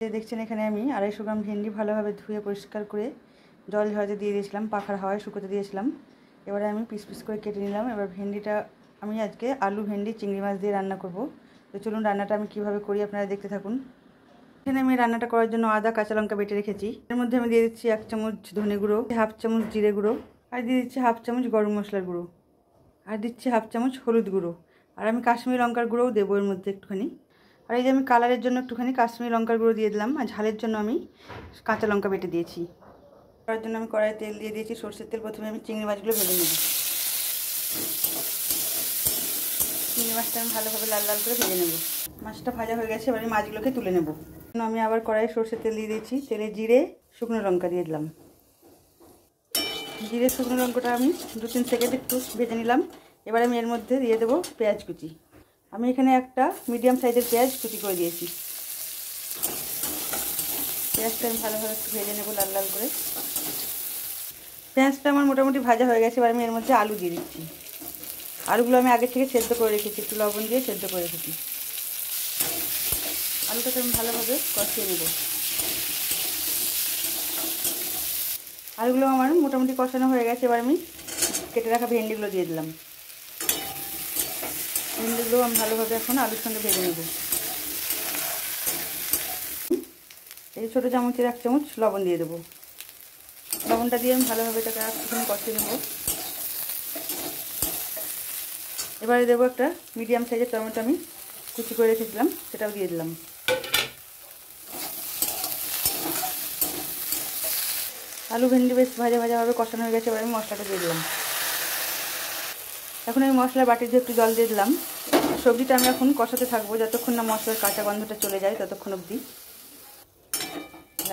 দেখছেন এখানে আমি 250 গ্রাম ভেন্ডি ভালোভাবে ধুয়ে পরিষ্কার করে জল ঝরাতে দিয়ে দিয়েছিলাম, পাখার হাওয়ায় শুকোতে দিয়েছিলাম। এবারে আমি পিস পিস করে কেটে নিলাম। এবার ভেন্ডিটা আমি আজকে আলু ভেন্ডি চিংড়ি মাছ দিয়ে রান্না করব। তো চলুন রান্নাটা আমি কিভাবে করি আপনারা দেখতে থাকুন। এখানে আমি রান্নাটা করার জন্য আদা কাঁচা লঙ্কা বেটে রেখেছি। এর মধ্যে আমি দিয়ে দিচ্ছি 1 চামচ ধনে গুঁড়ো, 1/2 চামচ জিরে গুঁড়ো, আর দিয়ে দিচ্ছি 1/2 চামচ গরম মশলার গুঁড়ো, আর দিচ্ছি 1/2 চামচ হলুদ গুঁড়ো, আর আমি কাশ্মীরি লঙ্কার গুঁড়োও দেবো এর মধ্যে একটুখানি। আর এই যে আমি কালারের জন্য একটুখানি কাশ্মীরি লঙ্কার গুঁড়ো দিয়ে দিলাম, আর ঝালের জন্য আমি কাঁচা লঙ্কা বেটে দিয়েছি। করার জন্য আমি কড়াইয়ে তেল দিয়ে দিয়েছি, সরষের তেল। প্রথমে আমি চিংড়ি মাছগুলো ভেজে নেব। চিংড়ি মাছটা আমি ভালোভাবে লাল লাল করে ভেজে নেব। মাছটা ভাজা হয়ে গেছে, এবার আমি মাছগুলোকে তুলে নেব। আমি আবার কড়াইয়ে সরষের তেল দিয়ে দিয়েছি। তেলে জিরে শুকনো লঙ্কা দিয়ে দিলাম। জিরে শুকনো লঙ্কাটা আমি 2-3 সেকেন্ড একটু ভেজে নিলাম। এবার আমি এর মধ্যে দিয়ে দেবো পেঁয়াজ কুচি। আমি এখানে একটা মিডিয়াম সাইজের পেঁয়াজ কুচি করে দিয়েছি। পেঁয়াজটা আমি ভালোভাবে একটু ভেজে নেবো লাল লাল করে। পেঁয়াজটা আমার মোটামুটি ভাজা হয়ে গেছে। এবার আমি এর মধ্যে আলু দিয়ে দিচ্ছি। আলুগুলো আমি আগে থেকে সেদ্ধ করে রেখেছি, একটু লবণ দিয়ে সেদ্ধ করে রেখেছি। আলুটাকে আমি ভালোভাবে কষিয়ে নেব। আলুগুলো আমার মোটামুটি কষানো হয়ে গেছে। এবার আমি কেটে রাখা ভেন্ডিগুলো দিয়ে দিলাম। ভেন্ডিগুলো আমি ভালোভাবে এখন আলুর সঙ্গে ভেজে নেব। এই ছোটো চামচের 1 চামচ লবণ দিয়ে দেবো। লবণটা দিয়ে আমি ভালোভাবে এটাকে একটুখানি কষিয়ে নেব। এবারে দেবো একটা মিডিয়াম সাইজের টমেটো, আমি কুচি করে রেখেছিলাম, সেটাও দিয়ে দিলাম। আলু ভেন্ডি বেশ ভাজা ভাজাভাবে কষানো হয়ে গেছে। এবার আমি মশলাটা দিয়ে দিলাম। এখন আমি মশলা বাটির দিয়ে একটু জল দিয়ে দিলাম। সবজিটা আমি এখন কষাতে থাকবো যতক্ষণ না মশলার কাঁচা গন্ধটা চলে যায়, ততক্ষণ অবধি।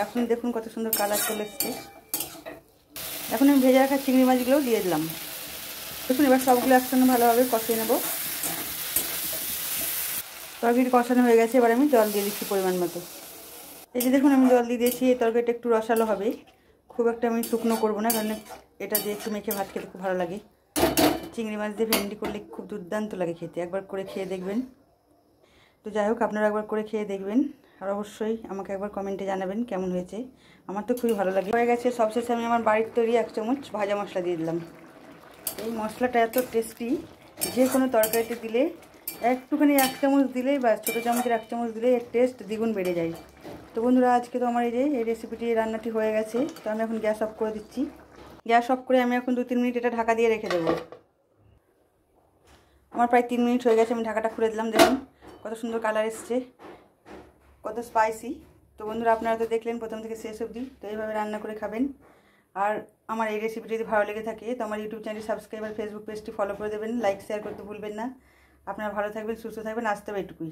এখন দেখুন কত সুন্দর কালার চলে এসছে। এখন আমি ভেজে রাখা চিংড়ি মাছগুলোও দিয়ে দিলাম। দেখুন এবার সবগুলো একসঙ্গে ভালোভাবে কষিয়ে নেব। তরকারি কষানো হয়ে গেছে। এবার আমি জল দিয়ে দিচ্ছি পরিমাণ মতো। এই যে দেখুন আমি জল দিয়ে দিয়েছি। এই তরকারিটা একটু রসালো হবে, খুব একটা আমি শুকনো করবো না, কারণ এটা দিয়ে একটু মেখে ভাত খেতে খুব ভালো লাগে। চিংড়ি মাছ দিয়ে ভেন্ডি করলে খুব দুর্দান্ত লাগে খেতে, একবার করে খেয়ে দেখবেন। তো যাই হোক, আপনারা একবার করে খেয়ে দেখবেন, আর অবশ্যই আমাকে একবার কমেন্টে জানাবেন কেমন হয়েছে। আমার তো খুবই ভালো লাগে। হয়ে গেছে। সবশেষে আমি আমার বাড়ির তৈরি 1 চামচ ভাজা মশলা দিয়ে দিলাম। এই মশলাটা এত টেস্টি, যে কোনো তরকারিতে দিলে একটুখানি 1 চামচ দিলেই বা ছোটো চামচের 1 চামচ দিলে এর টেস্ট দ্বিগুণ বেড়ে যায়। তো বন্ধুরা, আজকে তো আমার এই রেসিপিটি, এই রান্নাটি হয়ে গেছে। তো আমি এখন গ্যাস অফ করে দিচ্ছি। গ্যাস অফ করে আমি এখন 2-3 মিনিট এটা ঢাকা দিয়ে রেখে দেবো। আমার প্রায় 3 মিনিট হয়ে গেছে। আমি ঢাকাটা খুলে দিলাম। দেখুন কত সুন্দর কালার এসছে, কত স্পাইসি। তো বন্ধুরা, আপনারা তো দেখলেন প্রথম থেকে শেষ অবধি। তো এইভাবে রান্না করে খাবেন। আর আমার এই রেসিপিটি যদি ভালো লেগে থাকে তো আমার ইউটিউব চ্যানেল সাবস্ক্রাইব আর ফেসবুক পেজটি ফলো করে দেবেন। লাইক শেয়ার করতে ভুলবেন না। আপনারা ভালো থাকবেন, সুস্থ থাকবেন। আসতে হবে এটুকুই।